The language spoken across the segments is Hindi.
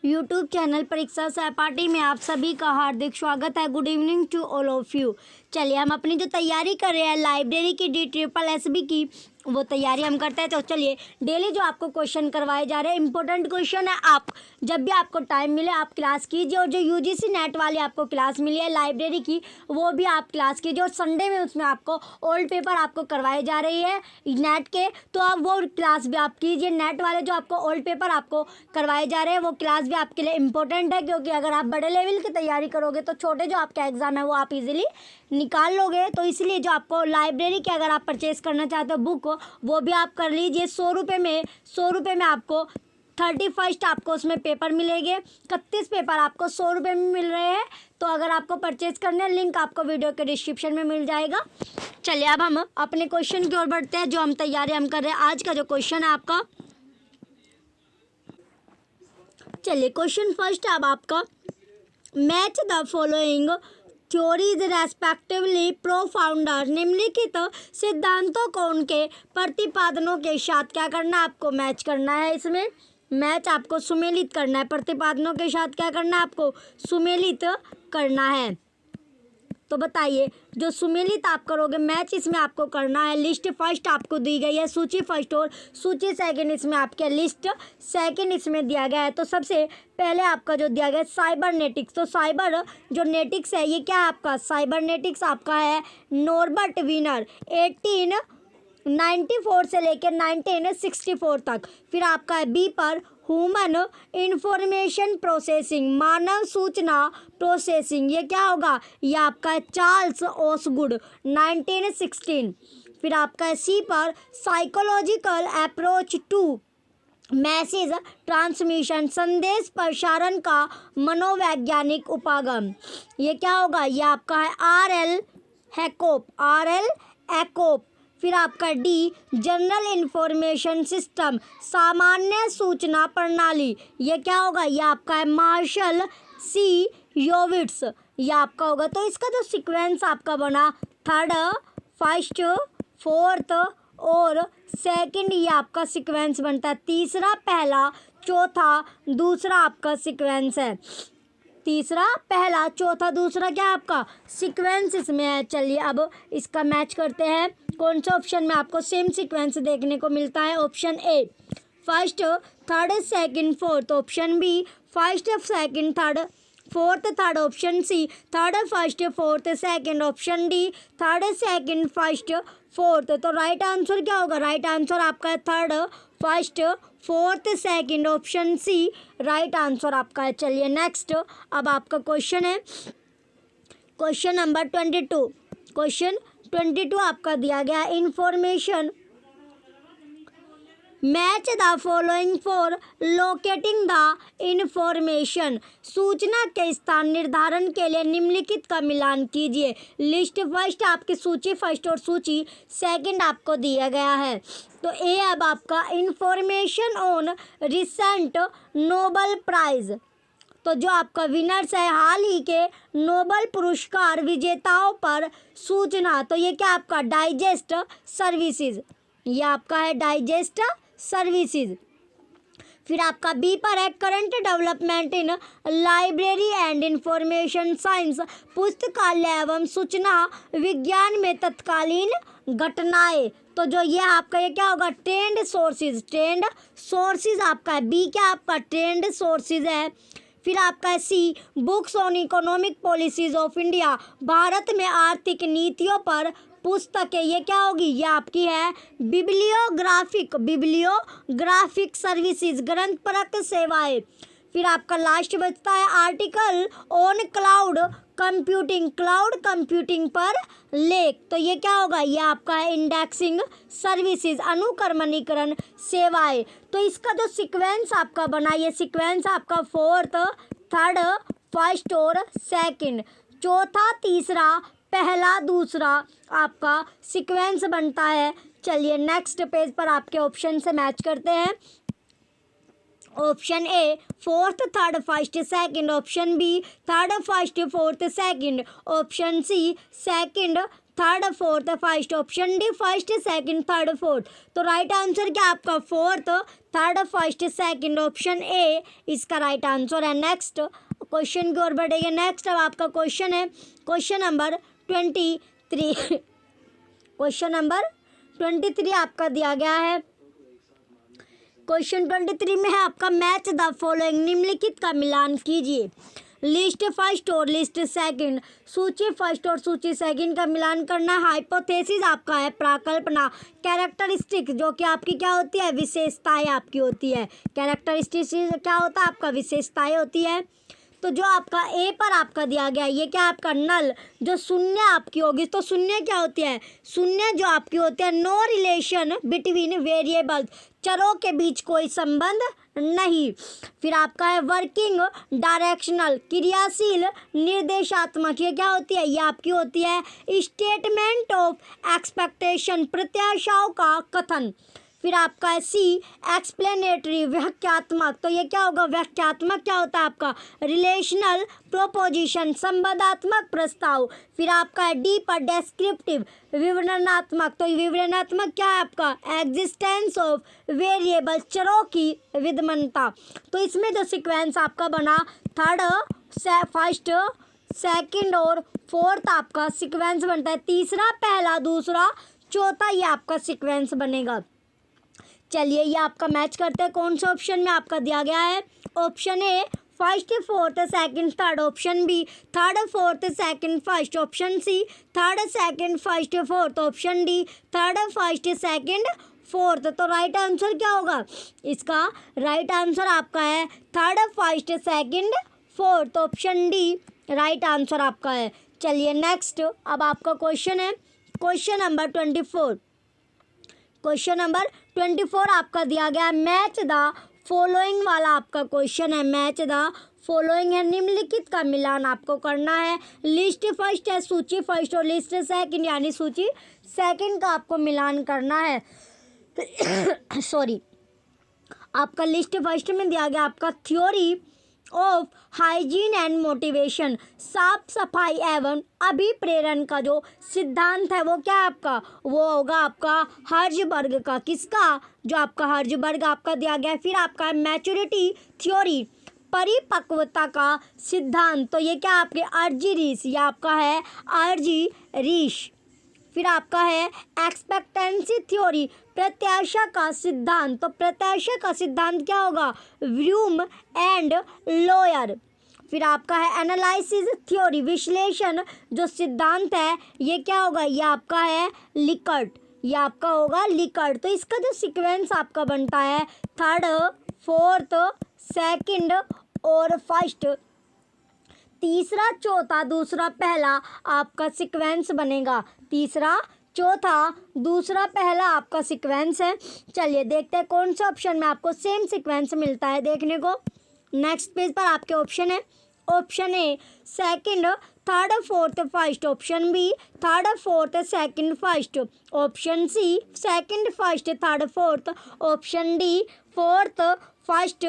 यूट्यूब चैनल परीक्षा सहपाठी में आप सभी का हार्दिक स्वागत है। Good evening to all of you. चलिए हम अपनी जो तैयारी कर रहे हैं लाइब्रेरी की DSSB की वो तैयारी हम करते हैं। तो चलिए डेली जो आपको क्वेश्चन करवाए जा रहे हैं इंपॉर्टेंट क्वेश्चन है, आप जब भी आपको टाइम मिले आप क्लास कीजिए। और जो UGC नेट वाली आपको क्लास मिली है लाइब्रेरी की वो भी आप क्लास कीजिए। और संडे में उसमें आपको ओल्ड पेपर आपको करवाए जा रही है नेट के, तो आप वो क्लास भी आप कीजिए। नेट वाले जो आपको ओल्ड पेपर आपको करवाए जा रहे हैं वो क्लास भी आपके लिए इम्पोर्टेंट है, क्योंकि अगर आप बड़े लेवल की तैयारी करोगे तो छोटे जो आपका एग्ज़ाम है वो आप इजीली निकाल लोगे। तो इसलिए जो आपको लाइब्रेरी के अगर आप परचेज़ करना चाहते हो बुक वो भी आप कर लीजिए। 100 रुपये में आपको 31 आपको उसमें पेपर मिलेंगे। 31 पेपर आपको 100 रुपये में मिल रहे हैं। तो अगर आपको परचेज़ करना है लिंक आपको वीडियो के डिस्क्रिप्शन में मिल जाएगा। चलिए अब हम अपने क्वेश्चन की ओर बढ़ते हैं जो हम तैयारी हम कर रहे हैं। आज का जो क्वेश्चन है आपका, चलिए क्वेश्चन फर्स्ट अब आपका, match the following theories respectively propounder, निम्नलिखित सिद्धांतों को उनके प्रतिपादनों के साथ क्या करना है, आपको मैच करना है। इसमें मैच आपको सुमेलित करना है, प्रतिपादनों के साथ क्या करना है, आपको सुमेलित करना है। तो बताइए जो सुमेलित आप करोगे मैच इसमें आपको करना है। लिस्ट फर्स्ट आपको दी गई है, सूची फर्स्ट और सूची सेकंड इसमें आपके लिस्ट सेकंड इसमें दिया गया है। तो सबसे पहले आपका जो दिया गया है साइबरनेटिक्स, तो साइबर जो नेटिक्स है ये क्या है आपका, साइबरनेटिक्स आपका है नॉर्बर्ट विनर 1894 से लेकर 1964 तक। फिर आपका है बी पर ह्यूमन इंफॉर्मेशन प्रोसेसिंग, मानव सूचना प्रोसेसिंग, ये क्या होगा, ये आपका है चार्ल्स ओसगुड 1916। फिर आपका है सी पर psychological approach to message transmission, संदेश प्रसारण का मनोवैज्ञानिक उपागम, ये क्या होगा, ये आपका है RL हैकोप। फिर आपका डी जनरल इंफॉर्मेशन सिस्टम, सामान्य सूचना प्रणाली, ये क्या होगा, ये आपका है मार्शल C योविट्स, ये आपका होगा। तो इसका जो सीक्वेंस आपका बना थर्ड फर्स्ट फोर्थ और सेकंड ये आपका सीक्वेंस बनता है। तीसरा पहला चौथा दूसरा आपका सीक्वेंस है। तीसरा पहला चौथा दूसरा क्या आपका सीक्वेंस इसमें है। चलिए अब इसका मैच करते हैं। कौन सा ऑप्शन में आपको सेम सीक्वेंस देखने को मिलता है, option A first third second fourth, option B first second third fourth third, option C third first fourth second, option D third second first fourth. तो राइट आंसर क्या होगा, राइट आंसर आपका है third first fourth second, option C right answer आपका है। चलिए नेक्स्ट अब आपका क्वेश्चन है क्वेश्चन नंबर 22। क्वेश्चन 22 आपका दिया गया information, match the following for locating the information, सूचना के स्थान निर्धारण के लिए निम्नलिखित का मिलान कीजिए। लिस्ट फर्स्ट आपकी सूची फर्स्ट और सूची सेकंड आपको दिया गया है। तो ए अब आपका information on recent Nobel prize, तो जो आपका विनर्स है हाल ही के नोबल पुरस्कार विजेताओं पर सूचना, तो ये क्या आपका डाइजेस्ट सर्विसेज, ये आपका है डाइजेस्ट सर्विसेज। फिर आपका बी पर है current development in library and information science, पुस्तकालय एवं सूचना विज्ञान में तत्कालीन घटनाएं। तो जो ये आपका ये क्या होगा ट्रेंड सोर्सेज आपका है। बी क्या आपका ट्रेंड सोर्सेज है। फिर आपका है C books on economic policies of India, भारत में आर्थिक नीतियों पर पुस्तकें, ये क्या होगी, ये आपकी है बिब्लियोग्राफिक सर्विसेज, ग्रंथपरक सेवाएं। फिर आपका लास्ट बचता है आर्टिकल ऑन क्लाउड कंप्यूटिंग पर लेख, तो ये क्या होगा, ये आपका है इंडेक्सिंग सर्विसेज, अनुक्रमणीकरण सेवाएं। तो इसका जो सीक्वेंस आपका बना ये सीक्वेंस आपका फोर्थ थर्ड फर्स्ट और सेकंड, चौथा तीसरा पहला दूसरा आपका सीक्वेंस बनता है। चलिए नेक्स्ट पेज पर आपके ऑप्शन से मैच करते हैं। Option A fourth third first second, option B third first fourth second, option C second third, fourth, first, option D first, second, third, fourth. तो राइट आंसर क्या आपका fourth, third, first, second, option A इसका राइट आंसर है। नेक्स्ट क्वेश्चन की ओर बढ़ेंगे। नेक्स्ट अब आपका क्वेश्चन है क्वेश्चन नंबर 23। क्वेश्चन नंबर 23 आपका दिया गया है। क्वेश्चन 23 में है आपका मैच द फॉलोइंग, निम्नलिखित का मिलान कीजिए। लिस्ट फर्स्ट और लिस्ट सेकंड, सूची फर्स्ट और सूची सेकंड का मिलान करना है। हाइपोथेसिस आपका है प्राकल्पना। कैरेक्टरिस्टिक जो कि आपकी क्या होती है, विशेषताएं आपकी होती है। कैरेक्टरिस्टिक्स क्या होता है आपका, विशेषताएं होती है। तो जो आपका ए पर आपका दिया गया ये क्या आपका नल, जो शून्य आपकी होगी। तो शून्य क्या होती है, शून्य जो आपकी होती है नो रिलेशन बिटवीन वेरिएबल्स, चरों के बीच कोई संबंध नहीं। फिर आपका है वर्किंग डायरेक्शनल, क्रियाशील निर्देशात्मक, ये क्या होती है, ये आपकी होती है स्टेटमेंट ऑफ एक्सपेक्टेशन, प्रत्याशाओं का कथन। फिर आपका है सी एक्सप्लेनेटरी, व्याख्यात्मक, तो ये क्या होगा, व्याख्यात्मक क्या होता है आपका रिलेशनल प्रोपोजिशन, संबंधात्मक प्रस्ताव। फिर आपका है डी पर डेस्क्रिप्टिव, विवरणात्मक, तो विवरणात्मक क्या है आपका एग्जिस्टेंस ऑफ वेरिएबल, चरों की विद्यमानता। तो इसमें जो सीक्वेंस आपका बना थर्ड, फर्स्ट, सेकंड और फोर्थ आपका सीक्वेंस बनता है। तीसरा, पहला, दूसरा, चौथा ये आपका सीक्वेंस बनेगा। चलिए ये आपका मैच करते हैं। कौन सा ऑप्शन में आपका दिया गया है, option A first, fourth, second, third, option B third, fourth, second, first, option C third, second, first, fourth, option D third, first, second, fourth. तो राइट आंसर क्या होगा इसका, राइट आंसर आपका है third, first, second, fourth, option D right answer आपका है। चलिए नेक्स्ट अब आपका क्वेश्चन है क्वेश्चन नंबर 24। क्वेश्चन नंबर 24 आपका दिया गया है मैच द फॉलोइंग वाला आपका क्वेश्चन है। मैच द फॉलोइंग है, निम्नलिखित का मिलान आपको करना है। लिस्ट फर्स्ट है, सूची फर्स्ट और लिस्ट सेकंड यानी सूची सेकंड का आपको मिलान करना है। सॉरी, आपका लिस्ट फर्स्ट में दिया गया आपका theory of hygiene and motivation, साफ सफाई एवं अभिप्रेरण का जो सिद्धांत है वो क्या है आपका, वो होगा आपका हर्जबर्ग का। किसका, जो आपका हर्जबर्ग आपका दिया गया है। फिर आपका मैच्योरिटी थ्योरी, परिपक्वता का सिद्धांत, तो ये क्या आपके अर्जी रीस, ये आपका है अर्जी रीश। फिर आपका है एक्सपेक्टेंसी थ्योरी, प्रत्याशा का सिद्धांत, तो प्रत्याशा का सिद्धांत क्या होगा, व्यूम एंड लोयर। फिर आपका है एनालिसिस थ्योरी, विश्लेषण जो सिद्धांत है ये क्या होगा, ये आपका है लिकर्ट, ये आपका होगा लिकर्ट। तो इसका जो सीक्वेंस आपका बनता है थर्ड, फोर्थ, सेकंड और फर्स्ट, तीसरा, चौथा, दूसरा, पहला आपका सीक्वेंस बनेगा। तीसरा, चौथा, दूसरा, पहला आपका सीक्वेंस है। चलिए देखते हैं कौन सा ऑप्शन में आपको सेम सीक्वेंस मिलता है देखने को। नेक्स्ट पेज पर आपके ऑप्शन है, option A second, third, fourth, first, option B third, fourth, second, first, option C second, first, third, fourth, option D fourth, first,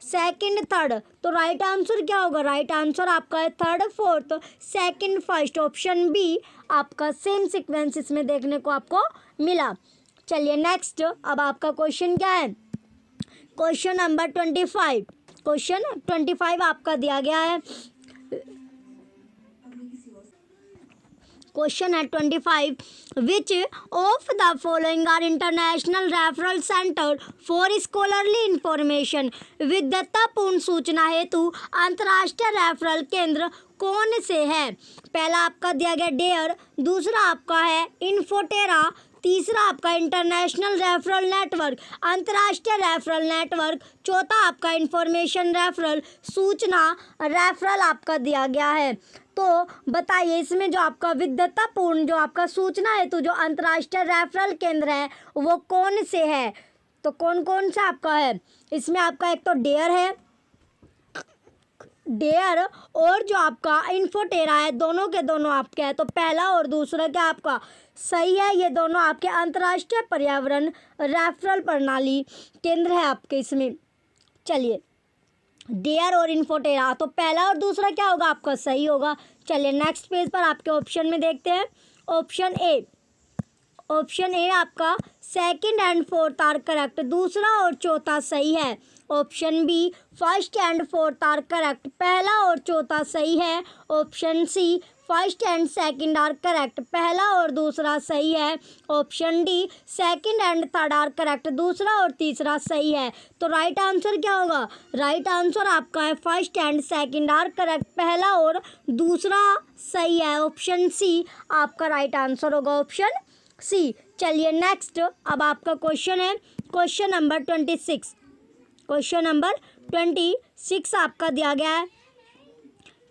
second, third. तो राइट आंसर क्या होगा, राइट आंसर आपका है third, fourth, second, first, option B आपका सेम सीक्वेंस इसमें देखने को आपको मिला। चलिए नेक्स्ट अब आपका क्वेश्चन क्या है, क्वेश्चन नंबर 25। क्वेश्चन 25 आपका दिया गया है। क्वेश्चन है 25, which of the following are international referral centre for scholarly information, विद्वत्तापूर्ण सूचना हेतु अंतर्राष्ट्रीय रेफरल केंद्र कौन से है। पहला आपका दिया गया डेयर, दूसरा आपका है इन्फोटेरा, तीसरा आपका इंटरनेशनल रेफरल नेटवर्क, अंतर्राष्ट्रीय रेफरल नेटवर्क, चौथा आपका इंफॉर्मेशन रेफरल, सूचना रेफरल आपका दिया गया है। तो बताइए इसमें जो आपका विद्वत्तापूर्ण जो आपका सूचना है तो जो अंतर्राष्ट्रीय रेफरल केंद्र है वो कौन से है। तो कौन कौन सा आपका है इसमें, आपका एक तो डेयर है, डेयर और जो आपका इन्फोटेरा है, दोनों के दोनों आपके हैं। तो पहला और दूसरा क्या आपका सही है, ये दोनों आपके अंतर्राष्ट्रीय पर्यावरण रेफरल प्रणाली केंद्र है आपके इसमें। चलिए डेयर और इन्फोटेरा, तो पहला और दूसरा क्या होगा आपका सही होगा। चलिए नेक्स्ट पेज पर आपके ऑप्शन में देखते हैं। ऑप्शन ए आपका second and fourth are correct, दूसरा और चौथा सही है। Option B first and fourth are correct, पहला और चौथा सही है। Option C first and second are correct, पहला और दूसरा सही है। Option D second and third are correct, दूसरा और तीसरा सही है। तो राइट आंसर क्या होगा? राइट आंसर आपका है first and second are correct, पहला और दूसरा सही है। ऑप्शन सी आपका राइट आंसर होगा, ऑप्शन सी। चलिए नेक्स्ट, अब आपका क्वेश्चन है क्वेश्चन नंबर 26। क्वेश्चन नंबर 26 आपका दिया गया है।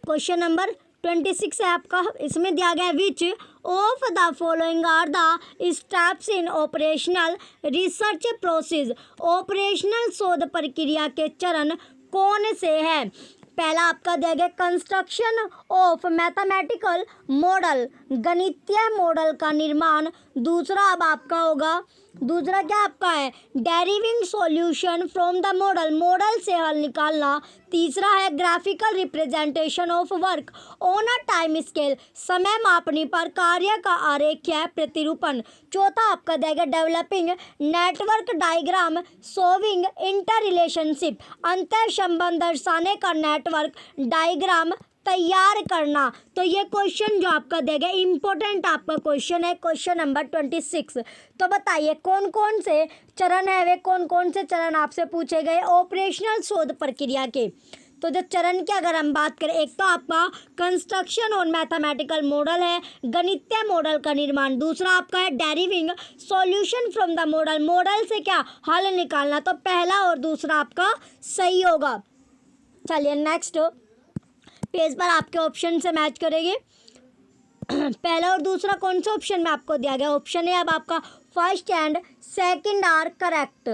क्वेश्चन नंबर 26 है आपका, इसमें दिया गया है which of the following are the steps in operational research process, operational शोध प्रक्रिया के चरण कौन से हैं? पहला आपका दिया गया कंस्ट्रक्शन ऑफ मैथमेटिकल मॉडल, गणितीय मॉडल का निर्माण। दूसरा अब आपका होगा, दूसरा क्या आपका है deriving solution from the model, model से हल निकालना। तीसरा है graphical representation of work on a time scale, समय मापनी पर कार्य का आरेखीय प्रतिरूपण। चौथा आपका देगा developing network diagram showing inter relationship, अंतर संबंध दर्शाने का नेटवर्क डायग्राम तैयार करना। तो ये क्वेश्चन जो आपका देगा इम्पोर्टेंट आपका क्वेश्चन है, क्वेश्चन नंबर 26। तो बताइए कौन कौन से चरण है, वे कौन कौन से चरण आपसे पूछे गए ऑपरेशनल शोध प्रक्रिया के। तो जो चरण की अगर हम बात करें, एक तो आपका कंस्ट्रक्शन और मैथमेटिकल मॉडल है, गणितीय मॉडल का निर्माण। दूसरा आपका है deriving solution from the model, model से क्या हल निकालना। तो पहला और दूसरा आपका सही होगा। चलिए नेक्स्ट पेज पर आपके ऑप्शन से मैच करेंगे। पहला और दूसरा कौन सा ऑप्शन में आपको दिया गया? ऑप्शन ए अब आपका first and second are correct,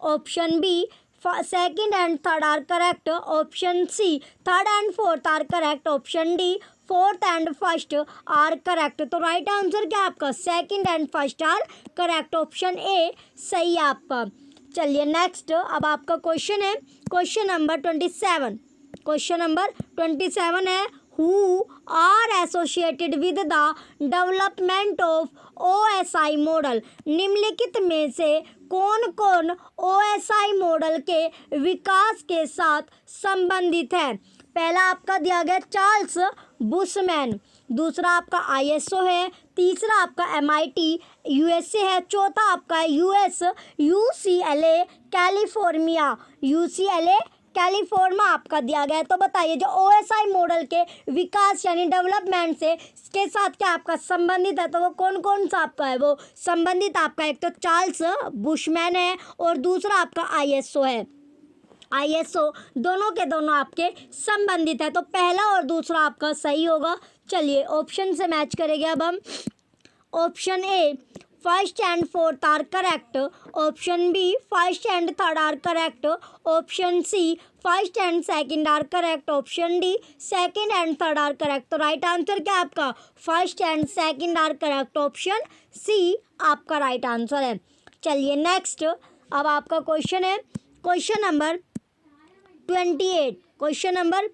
option B second and third are correct, option C third and fourth are correct, option D fourth and first are correct. तो राइट आंसर क्या आपका second and first are correct, option A सही है आपका। चलिए नेक्स्ट, अब आपका क्वेश्चन है क्वेश्चन नंबर 27। क्वेश्चन नंबर 27 है who are associated with the development of OSI model, निम्नलिखित में से कौन कौन OSI मॉडल के विकास के साथ संबंधित है? पहला आपका दिया गया चार्ल्स बुशमैन, दूसरा आपका ISO है, तीसरा आपका MIT USA है, चौथा आपका US UCLA California, UCLA California आपका दिया गया है। तो बताइए जो OSI मॉडल के विकास यानी डेवलपमेंट से के साथ क्या आपका संबंधित है, तो वो कौन कौन सा आपका है वो संबंधित आपका? एक तो चार्ल्स बुशमैन है और दूसरा आपका ISO है। ISO दोनों के दोनों आपके संबंधित है, तो पहला और दूसरा आपका सही होगा। चलिए ऑप्शन से मैच करेंगे अब हम। Option A first and fourth are correct, option B first and third are correct, option C first and second are correct, option D second and third are correct. तो राइट आंसर क्या है आपका first and second are correct, option C आपका राइट आंसर है। चलिए नेक्स्ट, अब आपका क्वेश्चन है क्वेश्चन नंबर 28। क्वेश्चन नंबर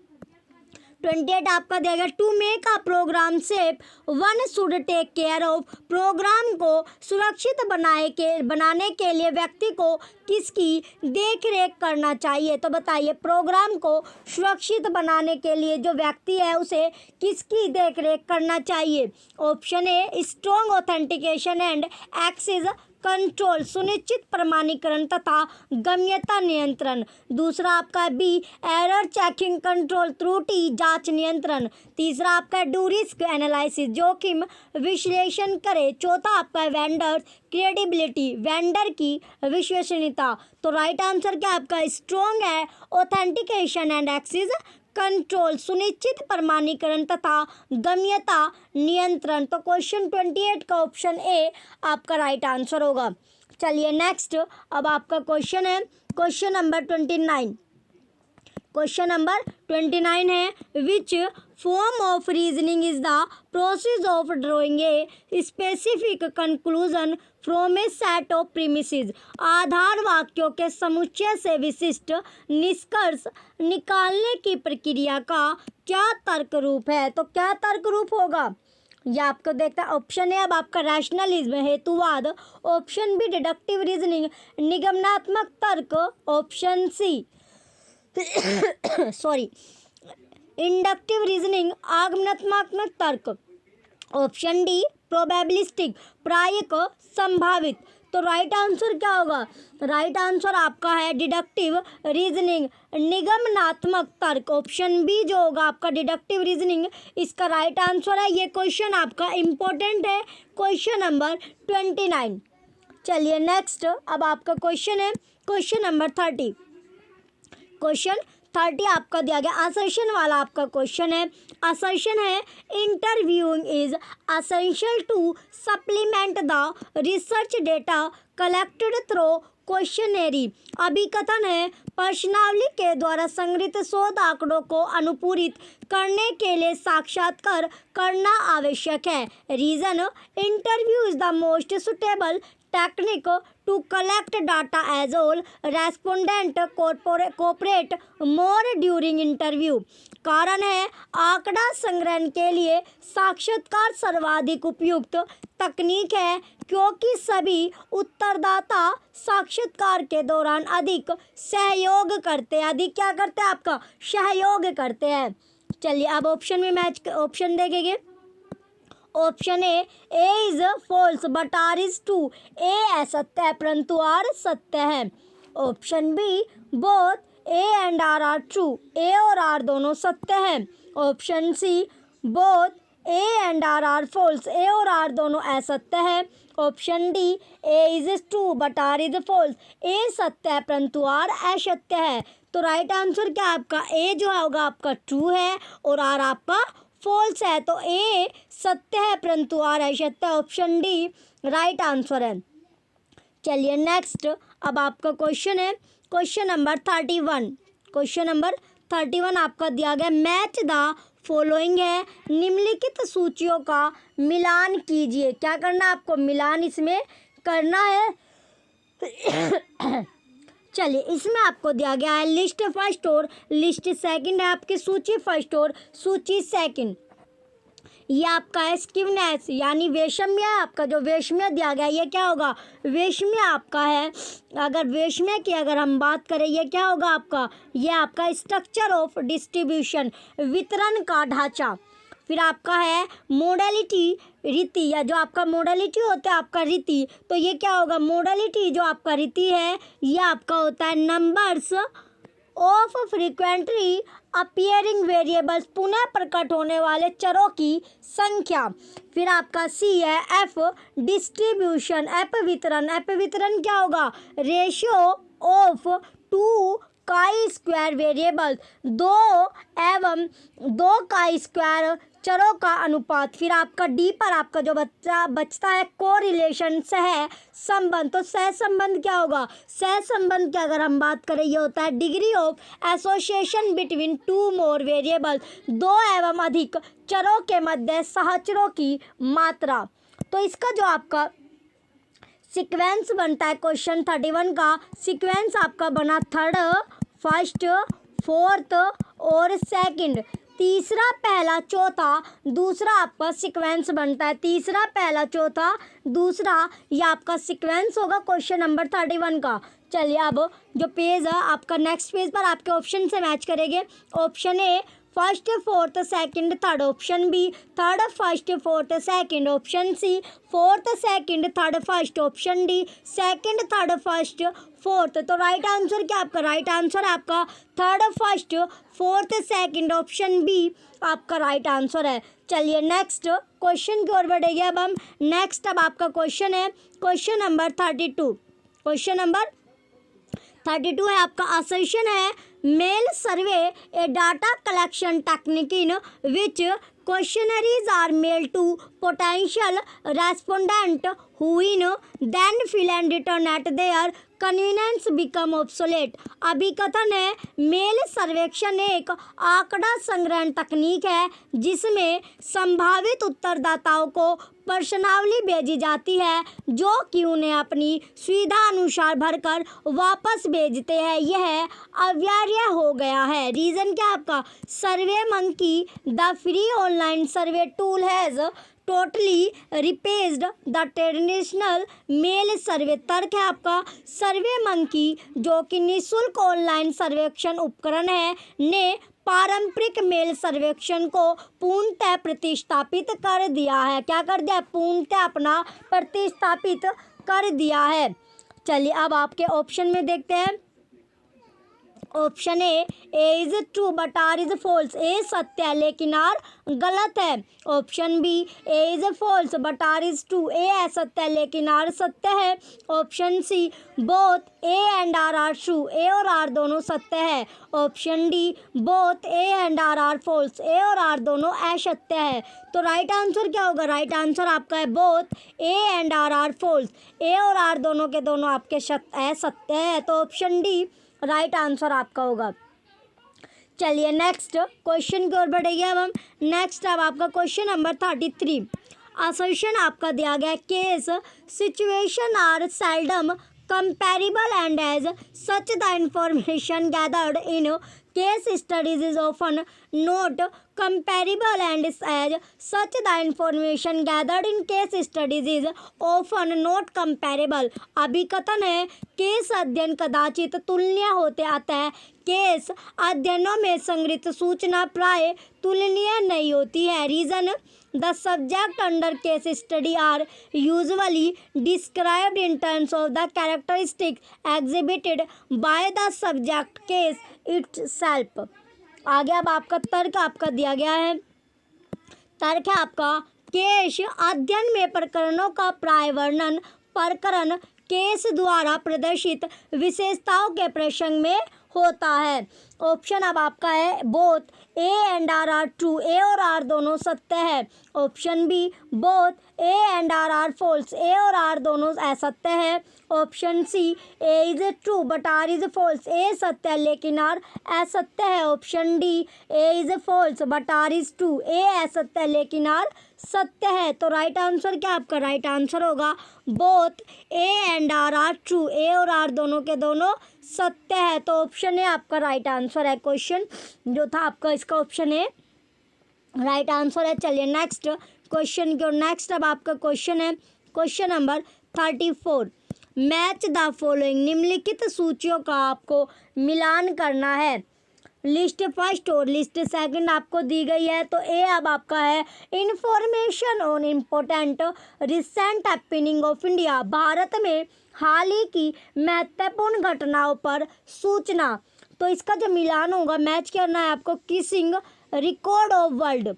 28 आपका दिया गया to make a program safe one should take care of, program को सुरक्षित बनाने के लिए व्यक्ति को किसकी देख रेख करना चाहिए? तो बताइए प्रोग्राम को सुरक्षित बनाने के लिए जो व्यक्ति है उसे किसकी देख रेख करना चाहिए? Option A strong authentication and access control, सुनिश्चित प्रमाणीकरण तथा गम्यता नियंत्रण। दूसरा आपका बी एरर चेकिंग कंट्रोल, त्रुटि जांच नियंत्रण। तीसरा आपका डू रिस्क एनालिसिस, जोखिम विश्लेषण करे। चौथा आपका वेंडर क्रेडिबिलिटी, वेंडर की विश्वसनीयता। तो राइट आंसर क्या आपका स्ट्रॉन्ग है ऑथेंटिकेशन एंड एक्सेस कंट्रोल, सुनिश्चित प्रमाणीकरण तथा गम्यता नियंत्रण। तो क्वेश्चन 28 का ऑप्शन ए आपका राइट आंसर होगा। चलिए नेक्स्ट, अब आपका क्वेश्चन है क्वेश्चन नंबर 29। क्वेश्चन नंबर 29 है which form of reasoning is the process of drawing a specific conclusion from a set of premises, आधार वाक्यों के समुच्चय से विशिष्ट निष्कर्ष निकालने की प्रक्रिया का क्या तर्क रूप है? तो क्या तर्क रूप होगा? ये आपको देखता है ऑप्शन ए अब आपका रैशनलिज्म हेतुवाद, ऑप्शन बी डिडक्टिव रीजनिंग निगमनात्मक तर्क, option C sorry inductive reasoning आगमनात्मक तर्क, ऑप्शन डी प्रोबेबिलिस्टिक प्रायिक संभावित। तो राइट आंसर क्या होगा? राइट आंसर आपका है डिडक्टिव रीजनिंग निगमनात्मक तर्क, ऑप्शन बी जो होगा आपका डिडक्टिव रीजनिंग इसका राइट आंसर है। ये क्वेश्चन आपका इम्पोर्टेंट है, क्वेश्चन नंबर 29। चलिए नेक्स्ट अब आपका क्वेश्चन है क्वेश्चन नंबर 30। क्वेश्चन 30 आपका दिया गया असर्शन वाला आपका क्वेश्चन है। असर्शन है interviewing is essential to supplement the research data collected through questionnaire. अभिकथन है प्रश्नावली के द्वारा संग्रहित शोध आंकड़ों को अनुपूरित करने के लिए साक्षात्कार करना आवश्यक है। Reason interview is the most suitable technique to collect data as all respondent cooperate more during interview. कारण है आंकड़ा संग्रहण के लिए साक्षात्कार सर्वाधिक उपयुक्त तकनीक है क्योंकि सभी उत्तरदाता साक्षात्कार के दौरान अधिक सहयोग करते हैं। अधिक क्या करते हैं? आपका सहयोग करते हैं। चलिए अब ऑप्शन में मैच ऑप्शन देखेंगे। Option A is false but R is true. A असत्य है परंतु आर सत्य है। Option B both A and R true. A और आर दोनों सत्य हैं। Option C both A and R false. A और आर दोनों असत्य है। Option D A is true but R is false. A सत्य है परंतु आर असत्य है। तो राइट आंसर क्या आपका? ए जो होगा आपका ट्रू है और आर आपका फॉल्स है। तो ए सत्य है परंतु आर असत्य है। ऑप्शन डी राइट आंसर है। चलिए नेक्स्ट अब आपका क्वेश्चन है क्वेश्चन नंबर 31। क्वेश्चन नंबर 31 आपका दिया गया मैच द फॉलोइंग है। निम्नलिखित सूचियों का मिलान कीजिए। क्या करना है आपको? मिलान इसमें करना है। चलिए इसमें आपको दिया गया है लिस्ट फर्स्ट और लिस्ट सेकंड है। आपकी सूची फर्स्ट और सूची सेकंड। ये आपका है स्किवनेस यानी वैषम्य है। आपका जो वैषम्य दिया गया ये क्या होगा? वैषम्य आपका है। अगर वैषम्य की अगर हम बात करें ये क्या होगा आपका? ये आपका स्ट्रक्चर ऑफ डिस्ट्रीब्यूशन वितरण का ढांचा। फिर आपका है मोडालिटी रीति या जो आपका मोडालिटी होता है आपका रीति। तो ये क्या होगा? मोडालिटी जो आपका रीति है ये आपका होता है numbers of frequently appearing variables पुनः प्रकट होने वाले चरों की संख्या। फिर आपका सी है एफ डिस्ट्रीब्यूशन एफ वितरण। एफ वितरण क्या होगा? Ratio of two chi square variables दो काई स्क्वायर चरों का अनुपात। फिर आपका डी पर आपका जो बचता है कोरिलेशन सह संबंध। तो सह संबंध क्या होगा? सह संबंध की अगर हम बात करें ये होता है degree of association between two more variables. दो एवं अधिक चरों के मध्य सहचरों की मात्रा। तो इसका जो आपका सीक्वेंस बनता है क्वेश्चन 31 का सीक्वेंस आपका बना थर्ड फर्स्ट फोर्थ और सेकंड। तीसरा पहला चौथा दूसरा आपका सीक्वेंस बनता है। तीसरा पहला चौथा दूसरा ये आपका सीक्वेंस होगा क्वेश्चन नंबर 31 का। चलिए अब जो पेज है आपका नेक्स्ट पेज पर आपके ऑप्शन से मैच करेंगे। Option A first fourth second third. Option B third first fourth second. Option C fourth second third first. Option D second third first fourth. तो राइट आंसर क्या आपका? राइट आंसर आपका third first fourth second. Option B आपका राइट आंसर है। चलिए नेक्स्ट क्वेश्चन की ओर बढ़ेंगे अब हम। नेक्स्ट अब आपका क्वेश्चन है क्वेश्चन नंबर 32। क्वेश्चन नंबर 32 है आपका असर्शन है mail survey a data collection technique in which questionnaires are mailed to potential respondent who in then fill and return at their convenience become obsolete। अभिकथन है मेल सर्वेक्षण एक आंकड़ा संग्रहण तकनीक है जिसमें संभावित उत्तरदाताओं को प्रश्नावली भेजी जाती है जो कि उन्हें अपनी सुविधा अनुसार भरकर वापस भेजते हैं। यह अव्यवहार्य हो गया है। रीज़न क्या आपका? SurveyMonkey the free online survey tool has totally replaced the traditional mail survey. तर्क है आपका सर्वे मंकी जो कि निःशुल्क ऑनलाइन सर्वेक्षण उपकरण है ने पारंपरिक मेल सर्वेक्षण को पूर्णतः प्रतिस्थापित कर दिया है। क्या कर दिया? पूर्णतः अपना प्रतिस्थापित कर दिया है। चलिए अब आपके ऑप्शन में देखते हैं। Option A is true but R is false. A सत्य है लेकिन आर गलत है। Option B A is false but R is true. A असत्य है लेकिन आर सत्य है। Option C both A and R are true. A और आर दोनों सत्य है। Option D both A and R false. A और आर दोनों असत्य है। तो राइट आंसर क्या होगा? राइट आंसर आपका है both A and R false. A और आर दोनों के दोनों आपके असत्य है। तो ऑप्शन डी राइट आंसर आपका होगा। चलिए नेक्स्ट क्वेश्चन की ओर बढ़ेंगे अब हम। नेक्स्ट अब आपका क्वेश्चन नंबर 33। असर्शन आपका दिया गया case situation are seldom comparable and as such the information gathered in case studies is often not comparable and as such the information gathered in case studies is often not comparable। अभिकथन है केस अध्ययन कदाचित तुलनीय होते आता है। केस अध्ययनों में संग्रहित सूचना प्राय तुलनीय नहीं होती है। Reason The subject under case study are usually described in terms of the characteristics exhibited by the subject case itself। आगे अब आपका तर्क आपका दिया गया है। तर्क है आपका केस अध्ययन में प्रकरणों का प्राय वर्णन प्रकरण केस द्वारा प्रदर्शित विशेषताओं के प्रसंग में होता है। ऑप्शन अब आपका है both A and R true. A और आर दोनों सत्य है। Option B both A and R false. A और आर दोनों असत्य है। Option C A is true but R is false. A सत्य है लेकिन आर असत्य है। Option D A is false but R is true. A असत्य है लेकिन आर सत्य है। तो राइट आंसर क्या आपका? राइट आंसर होगा both A and R true. A और आर दोनों के दोनों सत्य है। तो ऑप्शन ए आपका राइट आंसर है। क्वेश्चन जो था आपका इसका ऑप्शन ए राइट आंसर है। चलिए नेक्स्ट क्वेश्चन की ओर। नेक्स्ट अब आपका क्वेश्चन है question number 34। Match the following. निम्नलिखित सूचियों का आपको मिलान करना है। लिस्ट फर्स्ट और लिस्ट सेकंड आपको दी गई है। तो ए अब आपका है information on important recent happening of India. भारत में हाल ही की महत्वपूर्ण घटनाओं पर सूचना। तो इसका जो मिलान होगा मैच करना है आपको किसिंग रिकॉर्ड ऑफ वर्ल्ड।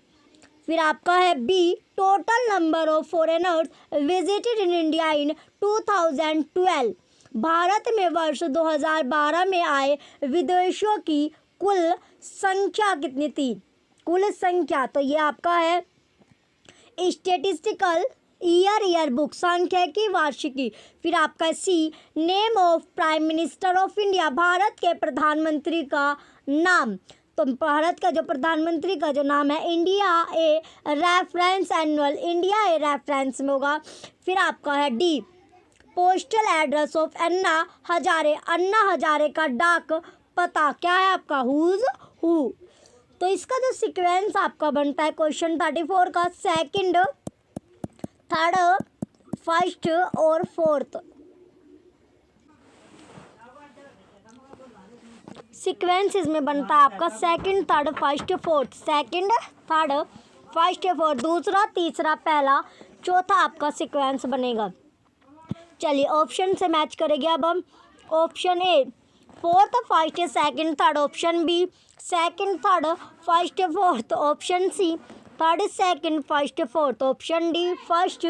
फिर आपका है B total number of foreigners visited in India in 2012। भारत में वर्ष 2012 में आए विदेशियों की कुल संख्या कितनी थी? कुल संख्या तो ये आपका है स्टेटिस्टिकल ईयर बुक संख्या की वार्षिकी। फिर आपका C name of prime minister of India. भारत के प्रधानमंत्री का नाम। तो भारत का जो प्रधानमंत्री का जो नाम है India a reference annual. India a reference में होगा। फिर आपका है D postal address of Anna Hazare. Anna Hazare का डाक पता क्या है आपका? Who's who. तो इसका जो सीक्वेंस आपका बनता है क्वेश्चन 34 का सेकंड थर्ड फर्स्ट और फोर्थ सीक्वेंस इसमें बनता है आपका second third first fourth. Second third first fourth दूसरा तीसरा पहला चौथा आपका सीक्वेंस बनेगा। चलिए ऑप्शन से मैच करेंगे अब हम। Option A fourth first second third. Option B second third first fourth. Option C third second first fourth. Option D first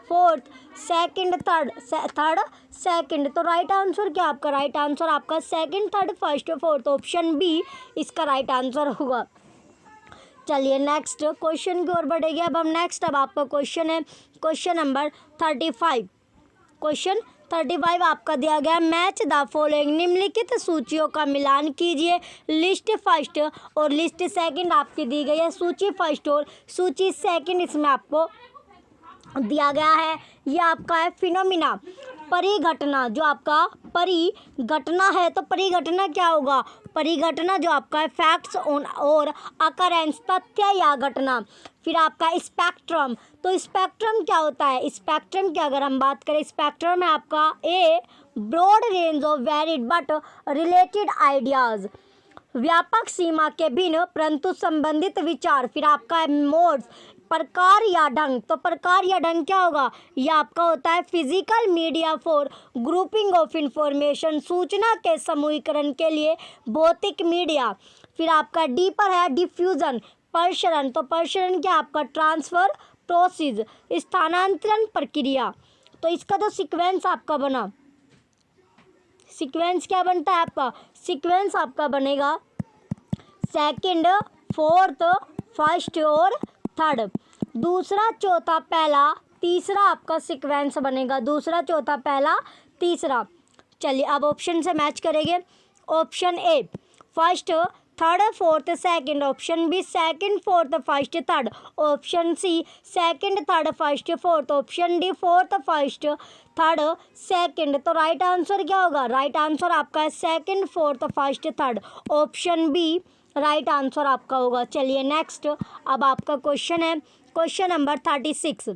fourth second third third second. तो राइट आंसर क्या आपका? राइट आंसर आपका second third first fourth. Option B इसका राइट आंसर होगा। चलिए नेक्स्ट क्वेश्चन की ओर बढ़ेंगे अब हम। नेक्स्ट अब आपका क्वेश्चन है क्वेश्चन नंबर 35। क्वेश्चन 35 आपका दिया गया मैच द फॉलोइंग। निम्नलिखित सूचियों का मिलान कीजिए। लिस्ट फर्स्ट और लिस्ट सेकंड आपकी दी गई है। सूची फर्स्ट और सूची सेकंड इसमें आपको दिया गया है। ये आपका है फिनोमिना। परिघटना, जो आपका परिघटना है तो परिघटना क्या होगा, परिघटना जो आपका फैक्ट्स ऑन और अकरेंस, तथ्य या घटना। फिर आपका स्पेक्ट्रम, तो स्पेक्ट्रम क्या होता है, स्पेक्ट्रम की अगर हम बात करें, स्पेक्ट्रम है आपका a broad range of varied but related ideas, व्यापक सीमा के भिन्न परंतु संबंधित विचार। फिर आपका है मोड्स, प्रकार या ढंग, तो प्रकार या ढंग क्या होगा, यह आपका होता है physical media for grouping of information, सूचना के समूहीकरण के लिए भौतिक मीडिया। फिर आपका डी पर है डिफ्यूजन, प्रसरण, तो प्रसरण क्या आपका ट्रांसफर प्रोसेस, स्थानांतरण प्रक्रिया। तो इसका जो सीक्वेंस आपका बना, सीक्वेंस क्या बनता है आपका, सीक्वेंस आपका बनेगा सेकंड, फोर्थ, फर्स्ट और थर्ड, दूसरा, चौथा, पहला, तीसरा आपका सीक्वेंस बनेगा, दूसरा, चौथा, पहला, तीसरा। चलिए अब ऑप्शन से मैच करेंगे। Option A first, third, fourth, second. Option B second, fourth, first, third. Option C second, third, first, fourth. Option D fourth, first, third, second. तो राइट आंसर क्या होगा, राइट आंसर आपका है second, fourth, first, third. Option B right answer आपका होगा। चलिए नेक्स्ट, अब आपका क्वेश्चन है क्वेश्चन नंबर 36।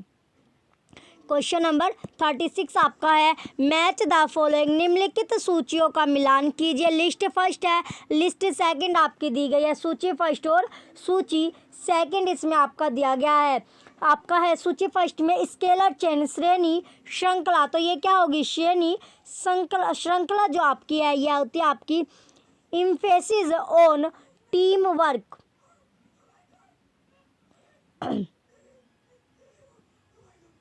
क्वेश्चन नंबर 36 आपका है मैच द फॉलोइंग, निम्नलिखित सूचियों का मिलान कीजिए। लिस्ट फर्स्ट है, लिस्ट सेकंड आपकी दी गई है, सूची फर्स्ट और सूची सेकंड इसमें आपका दिया गया है। आपका है सूची फर्स्ट में स्केलर चेन, श्रेणी श्रृंखला, तो ये क्या होगी, श्रेणी श्रृंखला जो आपकी है यह होती है आपकी एम्फेसिस ऑन टीम वर्क।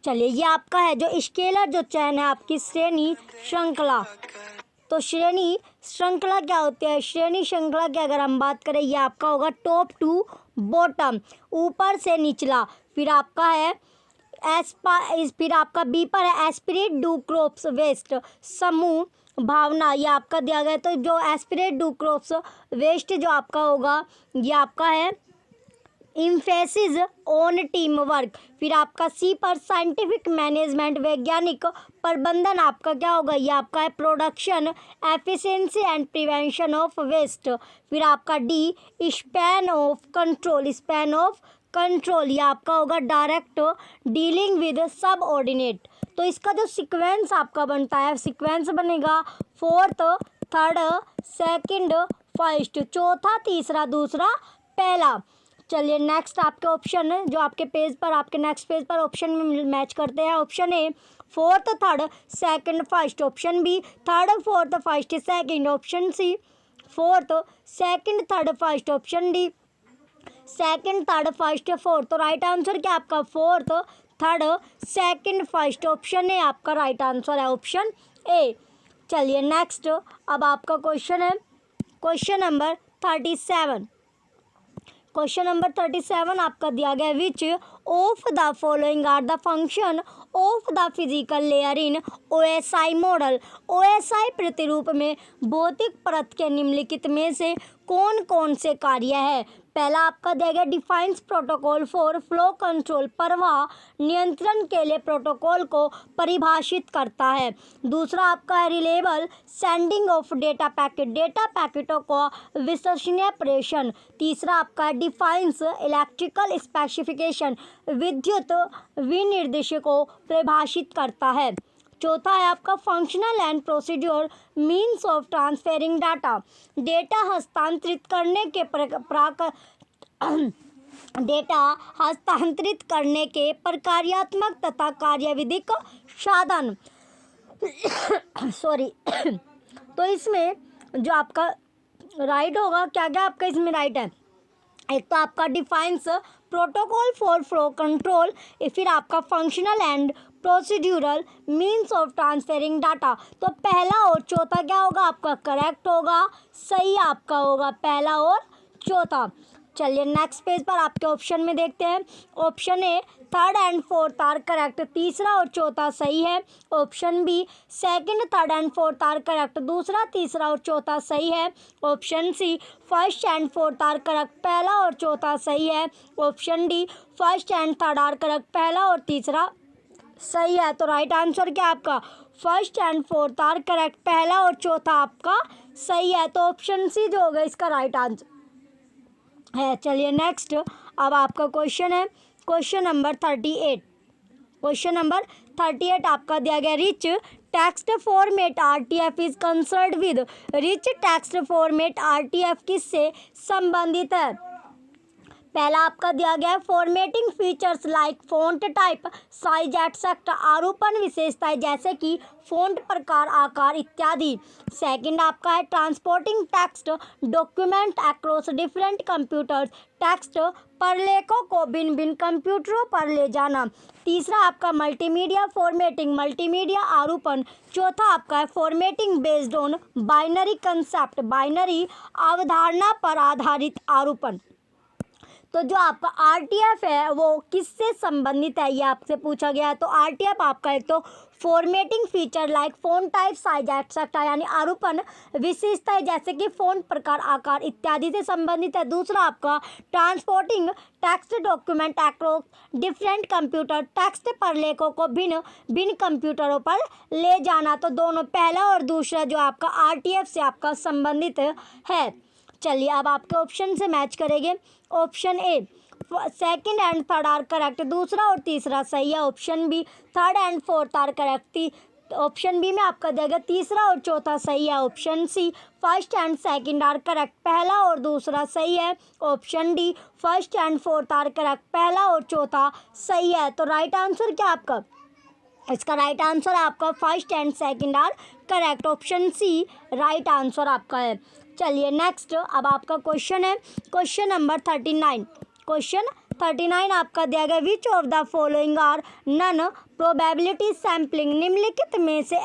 चलिए ये आपका है जो स्केलर जो चैन है आपकी श्रेणी श्रृंखला, तो श्रेणी श्रृंखला क्या होती है, श्रेणी श्रृंखला की अगर हम बात करें ये आपका होगा टॉप टू बॉटम, ऊपर से निचला। फिर आपका है फिर आपका बी पर है एस्पिरेट डू क्रॉप्स वेस्ट, समूह भावना, ये आपका दिया गया। तो जो एस्पिरेट डू क्रॉप्स वेस्ट जो आपका होगा ये आपका है इम्फेसिस ऑन टीम वर्क। फिर आपका सी पर साइंटिफिक मैनेजमेंट, वैज्ञानिक प्रबंधन आपका क्या होगा, ये आपका है production efficiency and prevention of waste. फिर आपका D span of control, span of control, ये आपका होगा डायरेक्ट डीलिंग विद सबऑर्डिनेट। तो इसका जो सीक्वेंस आपका बनता है, सीक्वेंस बनेगा फोर्थ, थर्ड, सेकंड, फर्स्ट, चौथा, तीसरा, दूसरा, पहला। चलिए नेक्स्ट आपके ऑप्शन जो आपके पेज पर, आपके नेक्स्ट पेज पर ऑप्शन में मैच करते हैं। Option A fourth, third, second, first. Option B third, fourth, first, second. Option C fourth, second, third, first. Option D second, third, first, fourth. तो राइट आंसर क्या आपका fourth, third, second, first. Option A आपका राइट आंसर है, ऑप्शन ए। चलिए नेक्स्ट, अब आपका क्वेश्चन है क्वेश्चन नंबर 37। क्वेश्चन नंबर 37 आपका दिया गया which of the following are the function of the physical layer in OSI model. OSI प्रतिरूप में भौतिक परत के निम्नलिखित में से कौन कौन से कार्य है। पहला आपका दिया गया defines protocol for flow control, प्रवाह नियंत्रण के लिए प्रोटोकॉल को परिभाषित करता है। दूसरा आपका है reliable sending of data packet, data पैकेटों को विश्वसनीय प्रेषण। तीसरा आपका डिफाइंस इलेक्ट्रिकल स्पेसिफिकेशन, विद्युत विनिर्देश को परिभाषित करता है। चौथा है आपका functional and procedure means of transferring data, data हस्तांतरित करने के प्रक्रियात्मक तथा कार्यविधिक साधन। सॉरी तो इसमें जो आपका राइट होगा, क्या क्या आपका इसमें राइट है, एक तो आपका defines protocol for flow control, फिर आपका functional and procedural means of transferring data. तो पहला और चौथा क्या होगा आपका करेक्ट होगा, सही आपका होगा पहला और चौथा। चलिए नेक्स्ट पेज पर आपके ऑप्शन में देखते हैं। Option A third and fourth are correct, तीसरा और चौथा सही है। Option B second, third and fourth are correct, दूसरा, तीसरा और चौथा सही है। Option C first and fourth are correct, पहला और चौथा सही है। Option D first and third are correct, पहला और तीसरा सही है। तो राइट आंसर क्या आपका first and fourth are correct, पहला और चौथा आपका सही है। तो ऑप्शन सी जो होगा इसका राइट आंसर है। चलिए नेक्स्ट, अब आपका क्वेश्चन है क्वेश्चन नंबर 38। क्वेश्चन नंबर 38 आपका दिया गया, rich text format RTF is concerned with. Rich text format RTF किससे संबंधित है? पहला आपका दिया गया है formatting features like font type, size etcetera, आरूपण विशेषताएं जैसे कि फ़ॉन्ट प्रकार, आकार इत्यादि। सेकंड आपका है transporting text document across different computers, text प्रलेखों को भिन्न भिन्न कंप्यूटरों पर ले जाना। तीसरा आपका मल्टीमीडिया फॉर्मेटिंग, मल्टीमीडिया आरूपण। चौथा आपका है formatting based on binary concept, binary अवधारणा पर आधारित आरूपण। तो जो आपका आरटीएफ है वो किससे संबंधित है, ये आपसे पूछा गया है। तो आरटीएफ आपका एक तो formatting feature like font type, size etcetera यानी आरूपण विशेषताएं जैसे कि फ़ॉन्ट प्रकार, आकार इत्यादि से संबंधित है। दूसरा आपका transporting text document across different computer, text प्रलेखों को भिन्न भिन्न कंप्यूटरों पर ले जाना। तो दोनों पहला और दूसरा जो आपका आरटीएफ से आपका संबंधित है। चलिए अब आपके ऑप्शन से मैच करेंगे। Option A second and third are correct, दूसरा और तीसरा सही है। Option B third and fourth are correct, option B में आपका देगा तीसरा और चौथा सही है। Option C first and second are correct, पहला और दूसरा सही है। Option D first and fourth are correct, पहला और चौथा सही है। तो राइट आंसर क्या आपका? इसका राइट आंसर आपका first and second are correct, option C right answer आपका है। चलिए नेक्स्ट, अब आपका क्वेश्चन है क्वेश्चन नंबर 39। क्वेश्चन 39 आपका दिया गया, which of the following are non probability sampling, निम्नलिखित में से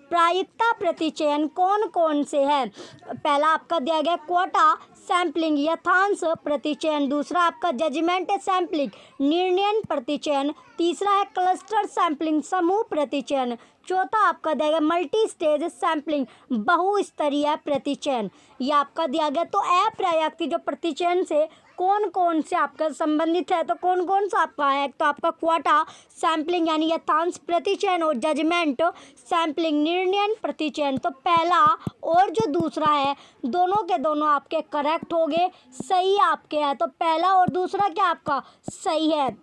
प्रायिकता प्रतिचयन कौन कौन से है? पहला आपका दिया गया क्वोटा सैम्पलिंग, यथांश प्रतिचयन। दूसरा आपका जजमेंट सैम्पलिंग, निर्णय प्रतिचयन। तीसरा है क्लस्टर सैम्पलिंग, समूह प्रतिचयन। चौथा आपका दिया गया मल्टी स्टेज सैम्पलिंग, बहुस्तरीय प्रतिचयन। ये आपका दिया गया। तो अप्रायिकता जो प्रतिचयन से कौन कौन से आपका संबंधित है, तो कौन कौन सा आपका है? तो आपका क्वाटा सैम्पलिंग यानी यथांश प्रतिचयन और जजमेंट सैम्पलिंग, निर्णय प्रतिचयन। तो पहला और जो दूसरा है दोनों के दोनों आपके करेक्ट हो गए, सही आपके हैं। तो पहला और दूसरा क्या आपका सही है।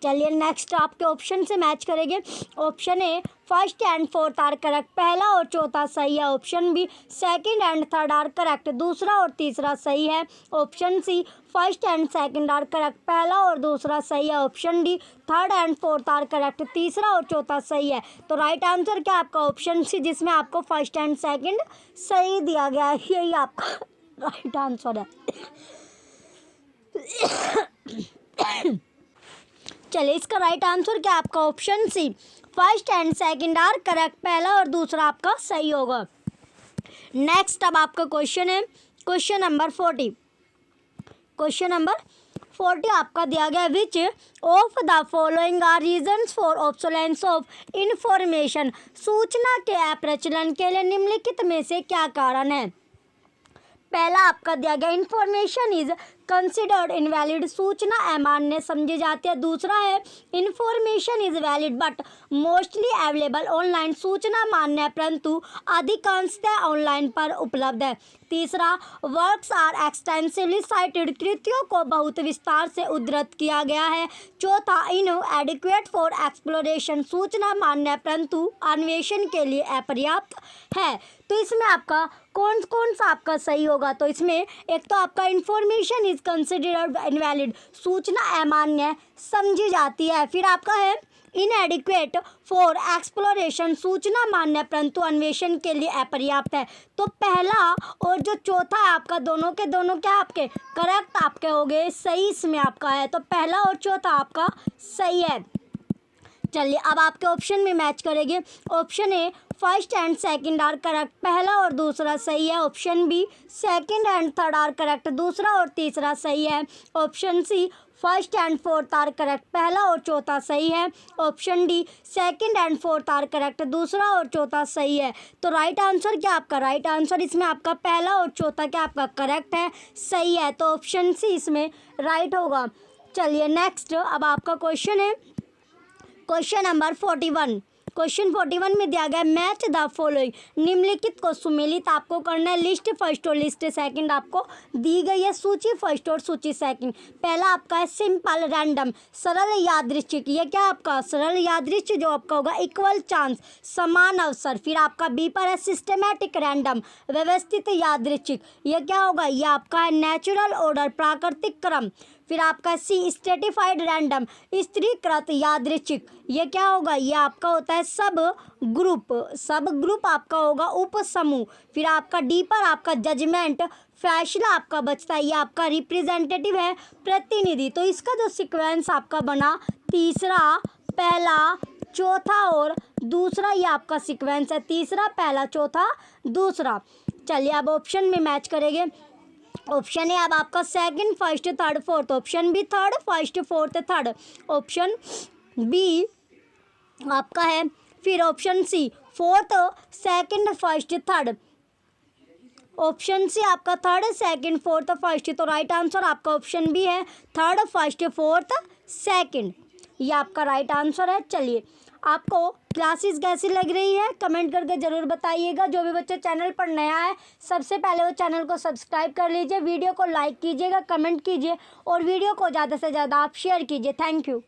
चलिए नेक्स्ट आपके ऑप्शन से मैच करेंगे। Option A first and fourth are correct, पहला और चौथा सही है। Option B second and third are correct, दूसरा और तीसरा सही है। Option C first and second are correct, पहला और दूसरा सही है। Option D third and fourth are correct, तीसरा और चौथा सही है। तो राइट आंसर क्या आपका? ऑप्शन सी, जिसमें आपको फर्स्ट एंड सेकंड सही दिया गया है, यही आपका राइट आंसर है। चलिए इसका राइट आंसर क्या आपका? Option C first and second are correct, पहला और दूसरा आपका सही होगा। नेक्स्ट अब आपका क्वेश्चन है क्वेश्चन नंबर 40। क्वेश्चन नंबर 40 आपका दिया गया, which of the following are reasons for obsolescence of information, सूचना के अप्रचलन के लिए निम्नलिखित में से क्या कारण है? पहला आपका दिया गया इन्फॉर्मेशन इज कंसिडर्ड इनवैलिड, सूचना अमान्य समझी जाती है। दूसरा है information is valid but mostly available online, सूचना मान्य है परंतु अधिकांशतः ऑनलाइन पर उपलब्ध है। तीसरा वर्क्स आर एक्सटेंसिवली साइटेड, कृतियों को बहुत विस्तार से उद्धृत किया गया है। चौथा इन एडिक्वेट फॉर एक्सप्लोरेशन, सूचना मान्य है परंतु अन्वेषण के लिए अपर्याप्त है। तो इसमें आपका कौन कौन सा आपका सही होगा? तो इसमें एक तो आपका इन्फॉर्मेशन इज कंसिडर्ड इनवैलिड, सूचना अमान्य समझी जाती है। फिर आपका है इनएडिक्वेट फॉर एक्सप्लोरेशन, सूचना मान्य परंतु अन्वेषण के लिए अपर्याप्त है। तो पहला और जो चौथा है आपका दोनों के दोनों क्या आपके करेक्ट आपके हो गए, सही इसमें आपका है। तो पहला और चौथा आपका सही है। चलिए अब आपके ऑप्शन में मैच करेंगे। Option A first and second are correct, पहला और दूसरा सही है। Option B second and third are correct, दूसरा और तीसरा सही है। Option C first and fourth are correct, पहला और चौथा सही है। Option D second and fourth are correct, दूसरा और चौथा सही है। तो राइट आंसर क्या आपका? राइट आंसर इसमें आपका पहला और चौथा क्या आपका करेक्ट है, सही है। तो ऑप्शन सी इसमें राइट होगा। चलिए नेक्स्ट अब आपका क्वेश्चन है क्वेश्चन नंबर 41। क्वेश्चन 41 में दिया गया मैच द फॉलोइंग, निम्नलिखित को सुमेलित आपको करना है। लिस्ट फर्स्ट और लिस्ट सेकंड आपको दी गई है, सूची फर्स्ट और सूची सेकंड। पहला आपका है सिंपल रैंडम, सरल यादृच्छिक, ये क्या आपका सरल यादृच्छिक जो आपका होगा इक्वल चांस, समान अवसर। फिर आपका बी पर है सिस्टमैटिक रैंडम, व्यवस्थित यादृच्छिक, ये क्या होगा ये आपका है नेचुरल ऑर्डर, प्राकृतिक क्रम। फिर आपका सी स्ट्रेटिफाइड रैंडम, स्त्रीकृत यादृच्छिक, ये क्या होगा ये आपका होता है सब ग्रुप आपका होगा उप समूह। फिर आपका डी पर आपका जजमेंट, फैसला आपका बचता है, ये आपका रिप्रेजेंटेटिव है, प्रतिनिधि। तो इसका जो सीक्वेंस आपका बना तीसरा, पहला, चौथा और दूसरा, ये आपका सीक्वेंस है, तीसरा, पहला, चौथा, दूसरा। चलिए अब ऑप्शन में मैच करेंगे। ऑप्शन है अब आपका second, first, third, fourth. Option B third, first, fourth, third. Option B आपका है फिर option C fourth, second, first, third. Option C आपका थर्ड, सेकंड, फोर्थ, फर्स्ट। तो राइट आंसर आपका ऑप्शन बी है थर्ड, फर्स्ट, फोर्थ, सेकंड, ये आपका राइट आंसर है। चलिए आपको क्लासेस कैसी लग रही है कमेंट करके ज़रूर बताइएगा। जो भी बच्चे चैनल पर नया है सबसे पहले वो चैनल को सब्सक्राइब कर लीजिए, वीडियो को लाइक कीजिएगा, कमेंट कीजिए और वीडियो को ज़्यादा से ज़्यादा आप शेयर कीजिए। Thank you.